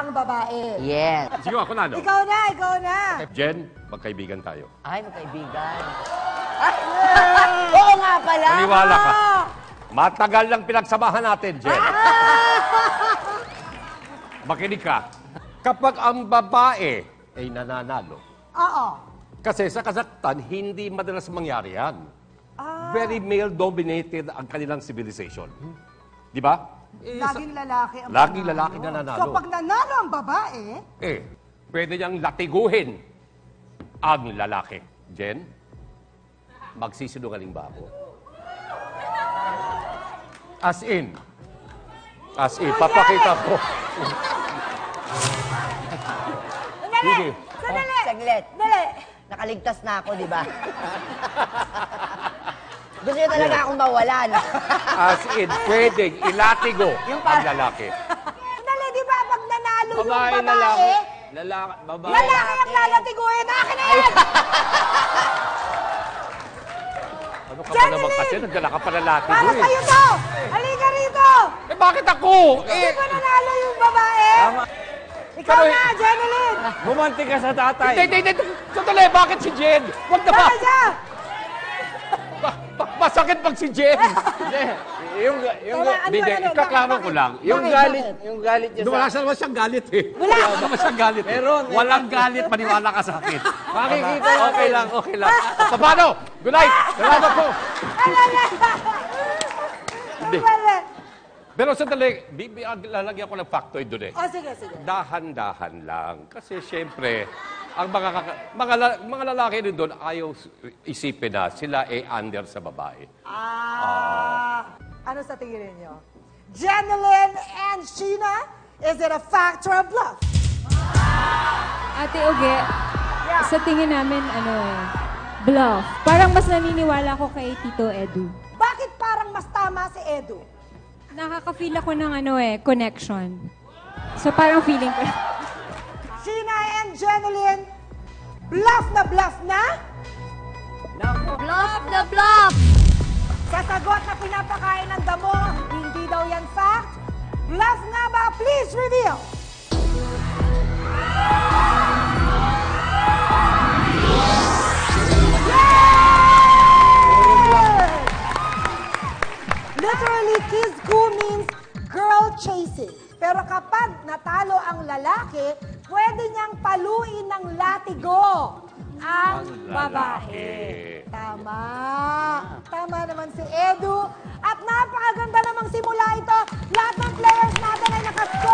ang babae. Yes. Sige, ako na, no? Ikaw na. Jen, magkaibigan tayo. Ay, magkaibigan. Ay, oo nga pala. Maniwala ka. Matagal lang pinagsamahan natin, Jen. Makinig ka. Kapag ang babae ay nananalo, Oo. kasi sa kasaktan, hindi madalas mangyari yan. Very male-dominated ang kanilang civilization. Di ba? Laging lalaki ang Laging panalo. lalaki na nanalo. So pag nanalo ang babae, Pwede niyang latiguhin ang lalaki. Jen, magsisinungaling ba ako? As in, papakita ko. Sige. sandali. Saglit. Dali. Nakaligtas na ako, di ba? Gusto niyo talaga akong mawalan. As in, pwedeng ilatigo Yung ang lalaki. Sandali, di ba pag nanalo yung Babae, babae, lalaki. Babae. lalaki ang lalatiguin. Akin na yan! Ano ka pa naman kasi? Nagdala ka pa na latigo Para sa'yo to! Halika rito! Eh, bakit ako? Di ba nanalo yung babae? Tama. Ikaw Pero- na, Jeneline! Bumanti ka sa tatay. Hindi. Sandali, bakit si Jen? Huwag na ba? Bakit siya? Masakit pag si Jen. Hindi. Yung Ikaklaro ko lang. yung galit niya Wala sa... naman siyang galit eh. Wala. naman siyang galit eh. Meron. Walang galit, maniwala ka sa akin. Makikita Okay lang. So, paano? Good night. Salamat po. Hindi. Wala. Pero sandali, lalagyan ko ng factoid doon eh. O, sige. Dahan-dahan lang. Kasi siyempre, ang mga lalaki rin doon ayaw isipin na sila under sa babae. Ano sa tingin niyo? Jeneline and Sheena, is it a factor of bluff? Ate Uge, sa tingin namin, bluff. Parang mas naniniwala ko kay Tito Edu. Bakit parang mas tama si Edu? Nakaka-feel ako ng connection. So parang feeling ko. Sheena and Jeneline, bluff na? Bluff na bluff! Sa sagot na pinapakain ng damo, hindi daw yan fact. Bluff nga ba? Please reveal. Yes! Literally, kizku means girl chasing. Pero kapag natalo ang lalaki, pwede niyang paluin ng latigo ang babae. Tama. Tama naman si Edu. At napakaganda namang simula ito. Lahat ng players natin ay nakascore.